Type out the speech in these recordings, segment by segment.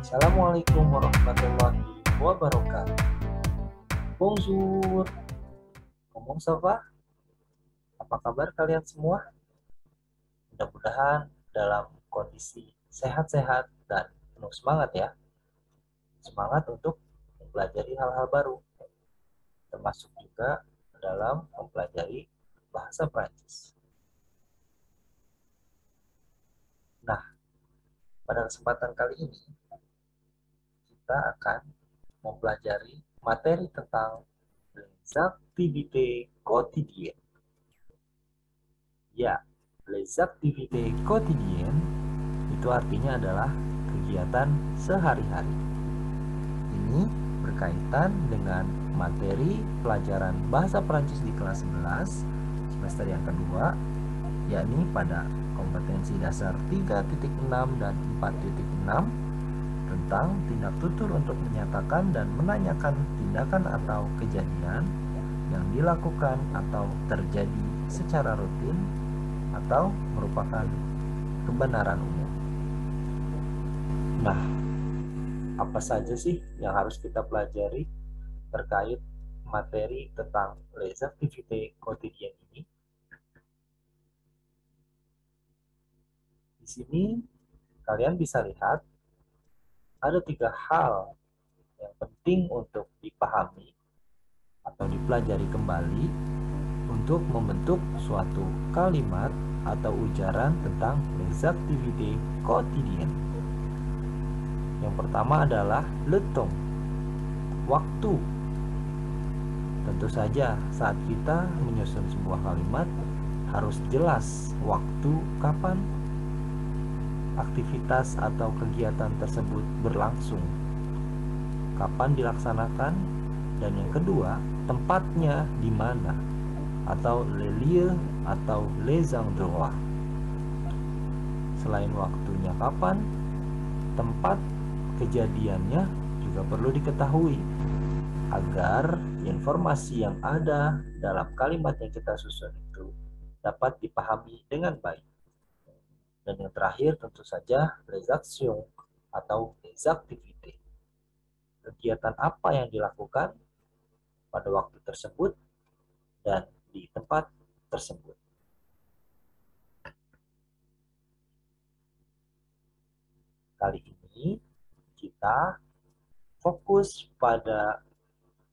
Assalamualaikum warahmatullahi wabarakatuh. Bonjour. Comment ça va? Apa kabar kalian semua? Mudah-mudahan dalam kondisi sehat-sehat dan penuh semangat ya. Semangat untuk mempelajari hal-hal baru, termasuk juga dalam mempelajari bahasa Prancis. Nah, pada kesempatan kali ini kita akan mempelajari materi tentang les activités quotidiennes. Ya, les activités quotidiennes itu artinya adalah kegiatan sehari-hari. Ini berkaitan dengan materi pelajaran bahasa Prancis di kelas 11 semester yang kedua, yakni pada kompetensi dasar 3.6 dan 4.6 tentang tindak tutur untuk menyatakan dan menanyakan tindakan atau kejadian yang dilakukan atau terjadi secara rutin atau merupakan kebenaran umum. Nah, apa saja sih yang harus kita pelajari terkait materi tentang les activités quotidiennes ini? Di sini kalian bisa lihat ada 3 hal yang penting untuk dipahami atau dipelajari kembali untuk membentuk suatu kalimat atau ujaran tentang les activités quotidiennes. Yang pertama adalah le temps, waktu. Tentu saja saat kita menyusun sebuah kalimat harus jelas waktu kapan aktivitas atau kegiatan tersebut berlangsung, kapan dilaksanakan, dan yang kedua tempatnya di mana, atau les lieux atau les endroits. Selain waktunya kapan, tempat kejadiannya juga perlu diketahui agar informasi yang ada dalam kalimat yang kita susun itu dapat dipahami dengan baik. Dan yang terakhir tentu saja les actions atau les activités. Kegiatan apa yang dilakukan pada waktu tersebut dan di tempat tersebut. Kali ini kita fokus pada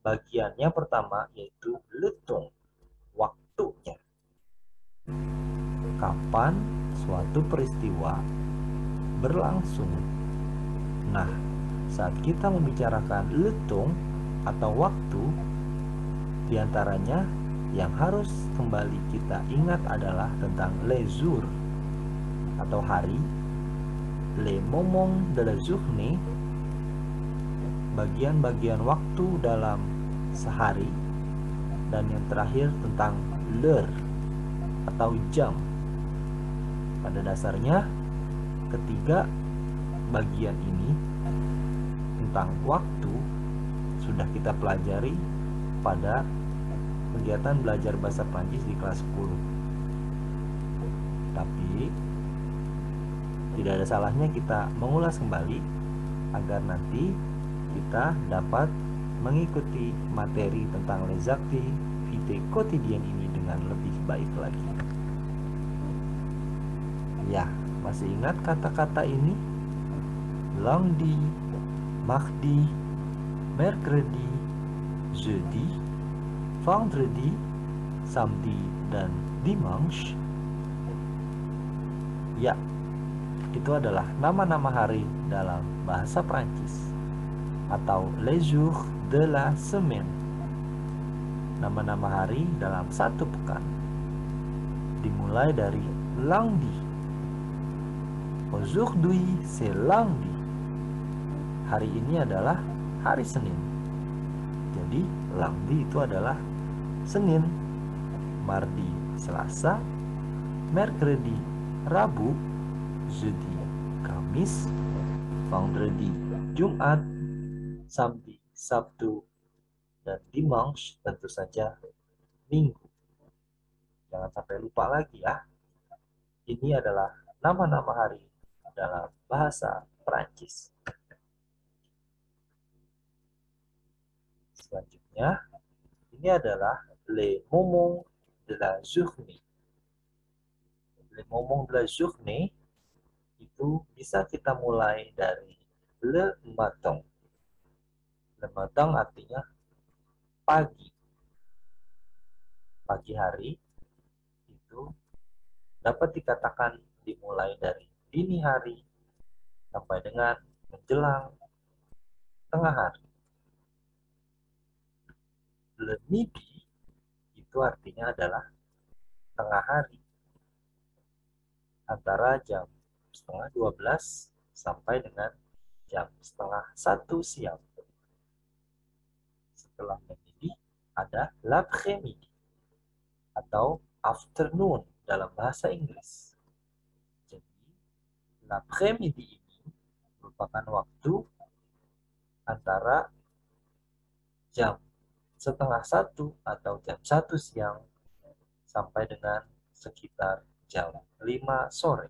bagiannya pertama, yaitu le temps, waktunya. Kapan suatu peristiwa berlangsung. Nah, saat kita membicarakan le temps atau waktu, diantaranya yang harus kembali kita ingat adalah tentang les jours atau hari, les moments de la journée, bagian-bagian waktu dalam sehari, dan yang terakhir tentang l'heure atau jam. Pada dasarnya, ketiga bagian ini tentang waktu sudah kita pelajari pada kegiatan belajar bahasa Prancis di kelas 10. Tapi tidak ada salahnya kita mengulas kembali agar nanti kita dapat mengikuti materi tentang les activités quotidiennes ini dengan lebih baik lagi. Ya, masih ingat kata-kata ini? Lundi, mardi, mercredi, jeudi, vendredi, samedi, dan dimanche. Ya, itu adalah nama-nama hari dalam bahasa Prancis atau les jours de la semaine. Nama-nama hari dalam satu pekan. Dimulai dari lundi. Aujourd'hui c'est lundi. Hari ini adalah hari Senin. Jadi lundi itu adalah Senin, mardi, Selasa, mercredi, Rabu, jeudi, Kamis, vendredi, Jumat, samedi, Sabtu, dan dimanche tentu saja Minggu. Jangan sampai lupa lagi ya. Ini adalah nama-nama hari dalam bahasa Perancis. Selanjutnya, ini adalah les moments de la journée. Les moments de la journée itu bisa kita mulai dari le matin. Le matin artinya pagi. Pagi hari itu dapat dikatakan dimulai dari dini hari sampai dengan menjelang tengah hari. Le midi itu artinya adalah tengah hari, antara jam setengah 12 sampai dengan jam setengah 1 siang. Setelah midi ada l'après-midi atau afternoon dalam bahasa Inggris. Jadi l'après-midi ini merupakan waktu antara jam setengah 1 atau jam 1 siang sampai dengan sekitar jam 5 sore.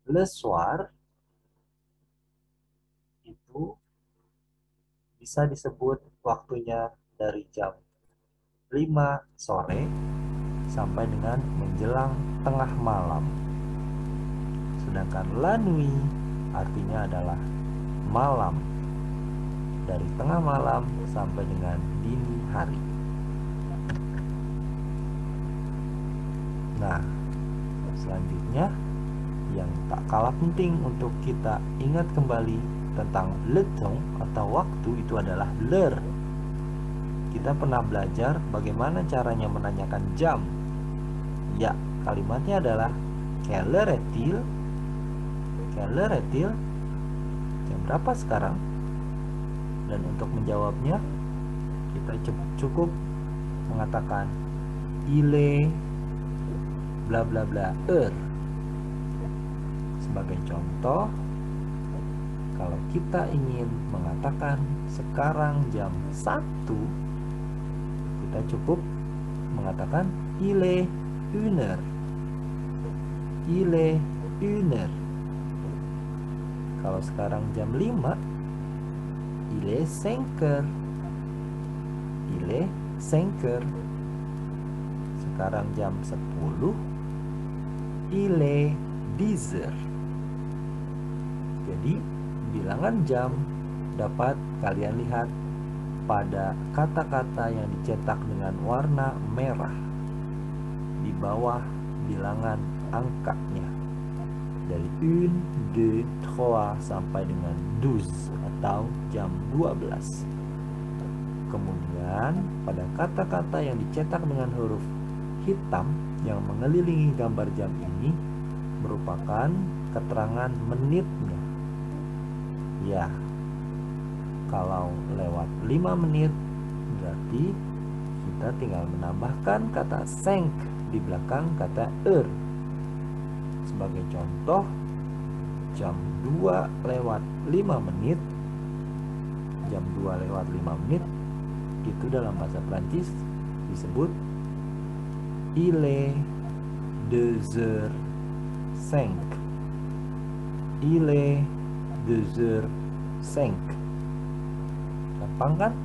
Le soir itu bisa disebut waktunya dari jam 5 sore sampai dengan menjelang tengah malam. Sedangkan la nuit artinya adalah malam, dari tengah malam sampai dengan dini hari. Nah, selanjutnya yang tak kalah penting untuk kita ingat kembali tentang le temps atau waktu itu adalah l'heure. Kita pernah belajar bagaimana caranya menanyakan jam. Ya, kalimatnya adalah quelle heure est-il? Quelle heure est-il? Jam berapa sekarang? Dan untuk menjawabnya, kita cukup mengatakan il est bla bla bla heure. Sebagai contoh, kalau kita ingin mengatakan sekarang jam 1, kita cukup mengatakan il est une heure. Il est une heure. Kalau sekarang jam 5, il est 5 heures. Il est 5 heures. Sekarang jam 10, il est 10 heures. Jadi, bilangan jam dapat kalian lihat pada kata-kata yang dicetak dengan warna merah di bawah bilangan angkanya, dari 1, 2, 3 sampai dengan 12 atau jam 12. Kemudian pada kata-kata yang dicetak dengan huruf hitam yang mengelilingi gambar jam ini merupakan keterangan menitnya. Ya, kalau lewat 5 menit berarti kita tinggal menambahkan kata 5 di belakang kata heure. Sebagai contoh, jam 2 lewat 5 menit, jam 2 lewat 5 menit itu dalam bahasa Prancis disebut il est 2h05. Il est 2h05. Gampang kan?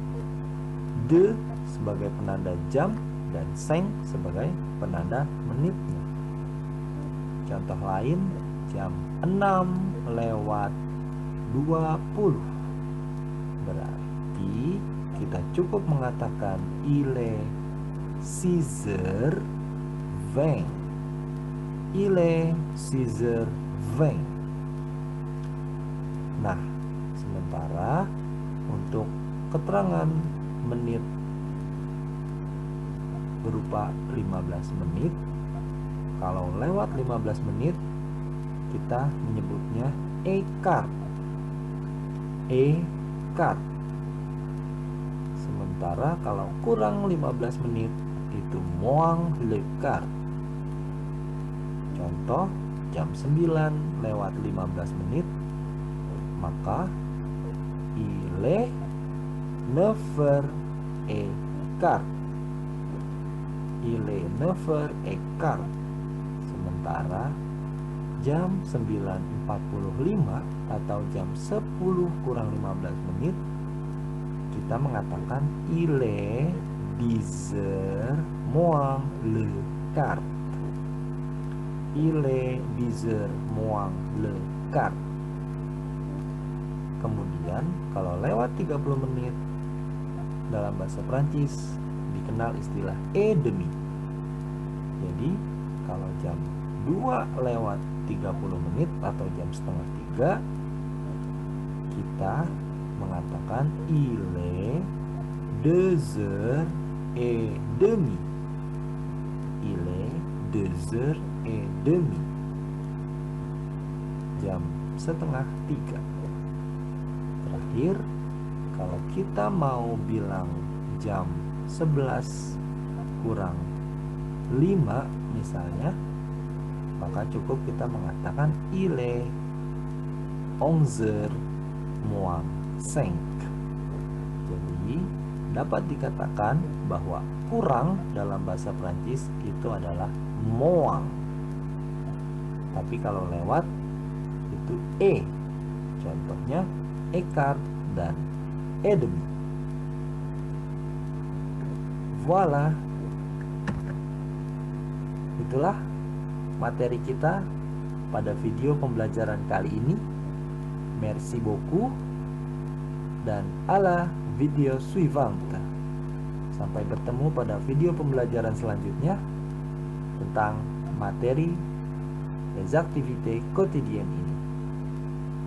2 sebagai penanda jam dan 5 sebagai penanda menitnya. Contoh lain, jam 6 lewat 20. Berarti kita cukup mengatakan il est 6h20. Il est 6h20. Nah, sementara untuk keterangan menit berupa 15 menit, kalau lewat 15 menit kita menyebutnya e-quart. E-quart. Sementara kalau kurang 15 menit itu moins le quart. Contoh, jam 9 lewat 15 menit, maka il est 9h15. Il est 9h15. Sementara jam 9.45 atau jam 10 kurang 15 menit, kita mengatakan il est 10h moins le quart. Il est 10h moins le quart. Kemudian kalau lewat 30 menit, dalam bahasa Prancis dikenal istilah et demi. Jadi kalau jam 2 lewat 30 menit atau jam setengah 3, kita mengatakan il est 2h30. Il est 2h30. Jam setengah 3. Terakhir, kalau kita mau bilang jam 11 kurang 5 misalnya, maka cukup kita mengatakan il est 11h moins 5. Jadi dapat dikatakan bahwa kurang dalam bahasa Prancis itu adalah moins. Tapi kalau lewat itu e. Contohnya écart dan et demi. Voilà. Itulah materi kita pada video pembelajaran kali ini. Merci beaucoup dan à la video suivante. Sampai bertemu pada video pembelajaran selanjutnya tentang materi les activités quotidiennes ini.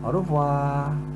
Au revoir.